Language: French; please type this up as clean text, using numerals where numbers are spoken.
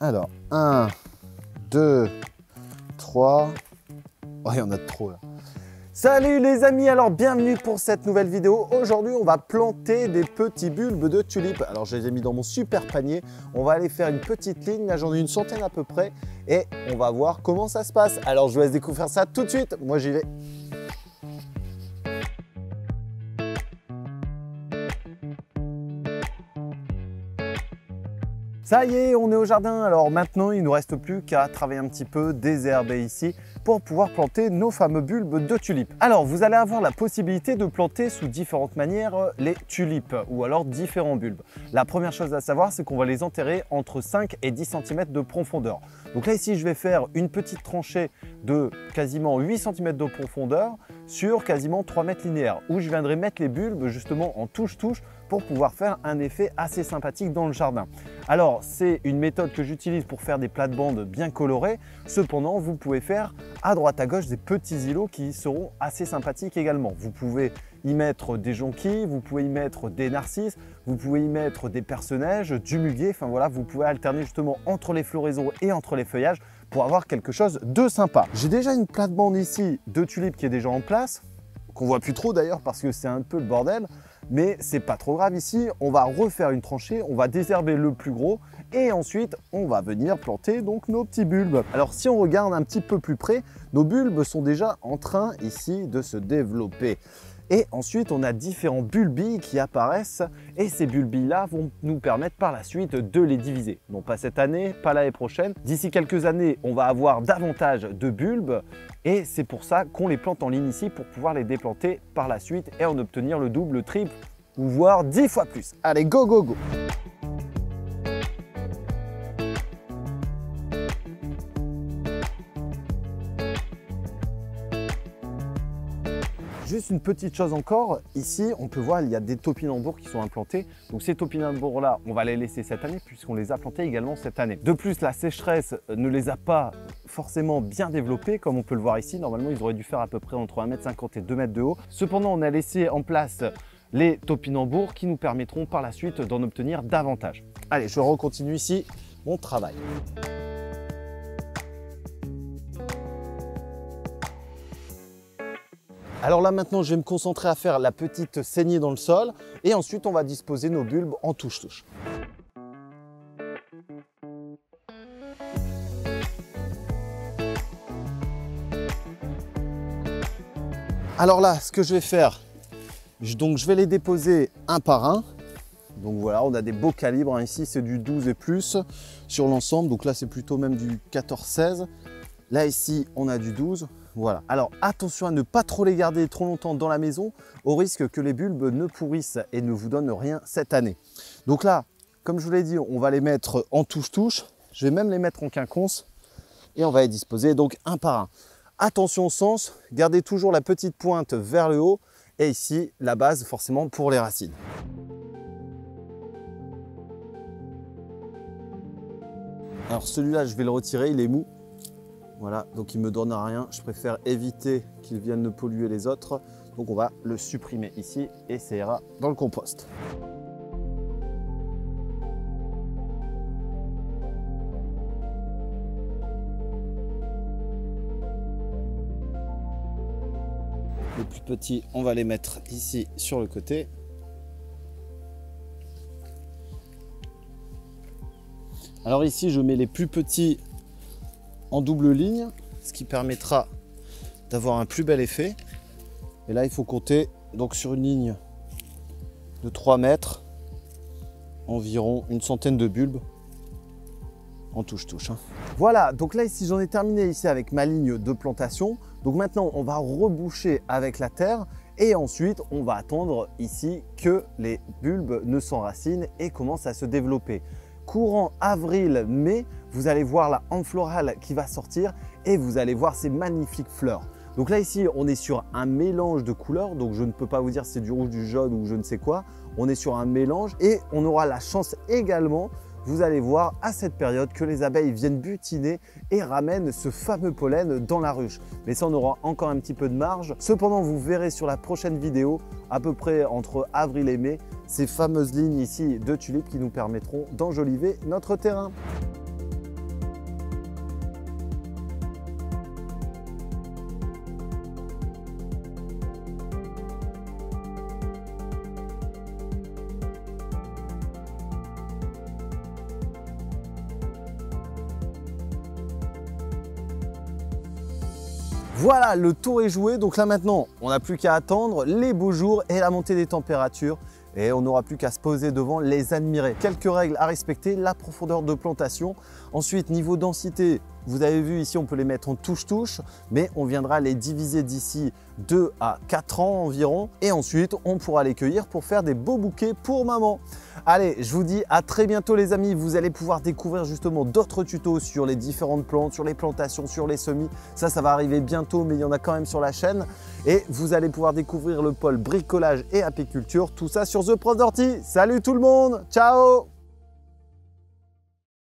Alors, 1, 2, 3. Oh, il y en a de trop là. Salut les amis, alors bienvenue pour cette nouvelle vidéo. Aujourd'hui, on va planter des petits bulbes de tulipes. Alors, je les ai mis dans mon super panier. On va aller faire une petite ligne. Là, j'en ai une centaine à peu près. Et on va voir comment ça se passe. Alors, je vous laisse découvrir ça tout de suite. Moi, j'y vais. Ça y est, on est au jardin. Alors maintenant, il ne nous reste plus qu'à travailler un petit peu, désherber ici pour pouvoir planter nos fameux bulbes de tulipes. Alors, vous allez avoir la possibilité de planter sous différentes manières les tulipes ou alors différents bulbes. La première chose à savoir, c'est qu'on va les enterrer entre 5 et 10 cm de profondeur. Donc là, ici, je vais faire une petite tranchée de quasiment 8 cm de profondeur sur quasiment 3 mètres linéaires où je viendrai mettre les bulbes justement en touche-touche pour pouvoir faire un effet assez sympathique dans le jardin. Alors, c'est une méthode que j'utilise pour faire des plates-bandes bien colorées. Cependant, vous pouvez faire à droite à gauche des petits îlots qui seront assez sympathiques également. Vous pouvez y mettre des jonquilles, vous pouvez y mettre des narcisses, vous pouvez y mettre des perce-neige, du muguet. Enfin voilà, vous pouvez alterner justement entre les floraisons et entre les feuillages pour avoir quelque chose de sympa. J'ai déjà une plate-bande ici de tulipes qui est déjà en place, qu'on voit plus trop d'ailleurs parce que c'est un peu le bordel. Mais c'est pas trop grave ici, on va refaire une tranchée, on va désherber le plus gros et ensuite on va venir planter donc nos petits bulbes. Alors si on regarde un petit peu plus près, nos bulbes sont déjà en train ici de se développer. Et ensuite, on a différents bulbilles qui apparaissent et ces bulbilles-là vont nous permettre par la suite de les diviser. Non pas cette année, pas l'année prochaine. D'ici quelques années, on va avoir davantage de bulbes et c'est pour ça qu'on les plante en ligne ici pour pouvoir les déplanter par la suite et en obtenir le double, le triple ou voire 10 fois plus. Allez, go, go, go! Juste une petite chose encore, ici on peut voir il y a des topinambours qui sont implantés. Donc ces topinambours là, on va les laisser cette année puisqu'on les a plantés également cette année. De plus, la sécheresse ne les a pas forcément bien développés comme on peut le voir ici. Normalement, ils auraient dû faire à peu près entre 1,50 m et 2 m de haut. Cependant, on a laissé en place les topinambours qui nous permettront par la suite d'en obtenir davantage. Allez, je recontinue ici mon travail. Alors là maintenant, je vais me concentrer à faire la petite saignée dans le sol et ensuite on va disposer nos bulbes en touche-touche. Alors là, ce que je vais faire, donc je vais les déposer un par un. Donc voilà, on a des beaux calibres, hein. Ici c'est du 12 et plus sur l'ensemble, donc là c'est plutôt même du 14-16. Là ici on a du 12. Voilà. Alors attention à ne pas trop les garder trop longtemps dans la maison au risque que les bulbes ne pourrissent et ne vous donnent rien cette année. Donc là, comme je vous l'ai dit, on va les mettre en touche-touche. Je vais même les mettre en quinconce et on va les disposer donc un par un. Attention au sens, gardez toujours la petite pointe vers le haut et ici la base forcément pour les racines. Alors celui-là, je vais le retirer, il est mou. Voilà, donc il ne me donne rien. Je préfère éviter qu'il vienne ne polluer les autres. Donc on va le supprimer ici et ça ira dans le compost. Les plus petits, on va les mettre ici sur le côté. Alors ici, je mets les plus petits en double ligne, ce qui permettra d'avoir un plus bel effet. Et là, il faut compter donc sur une ligne de 3 mètres, environ une centaine de bulbes en touche-touche. Voilà, donc là ici j'en ai terminé ici avec ma ligne de plantation. Donc maintenant, on va reboucher avec la terre et ensuite on va attendre ici que les bulbes ne s'enracinent et commencent à se développer. Courant avril-mai, vous allez voir la hampe florale qui va sortir et vous allez voir ces magnifiques fleurs. Donc là ici, on est sur un mélange de couleurs, donc je ne peux pas vous dire si c'est du rouge, du jaune ou je ne sais quoi. On est sur un mélange et on aura la chance également, vous allez voir à cette période que les abeilles viennent butiner et ramènent ce fameux pollen dans la ruche. Mais ça, on aura encore un petit peu de marge. Cependant, vous verrez sur la prochaine vidéo, à peu près entre avril et mai, ces fameuses lignes ici de tulipes qui nous permettront d'enjoliver notre terrain. Voilà, le tour est joué. Donc là maintenant, on n'a plus qu'à attendre les beaux jours et la montée des températures. Et on n'aura plus qu'à se poser devant, les admirer. Quelques règles à respecter, la profondeur de plantation. Ensuite, niveau densité, vous avez vu ici, on peut les mettre en touche-touche, mais on viendra les diviser d'ici 2 à 4 ans environ. Et ensuite, on pourra les cueillir pour faire des beaux bouquets pour maman. Allez, je vous dis à très bientôt les amis. Vous allez pouvoir découvrir justement d'autres tutos sur les différentes plantes, sur les plantations, sur les semis. Ça va arriver bientôt, mais il y en a quand même sur la chaîne. Et vous allez pouvoir découvrir le pôle bricolage et apiculture. Tout ça sur The Prof d'Ortie. Salut tout le monde, ciao!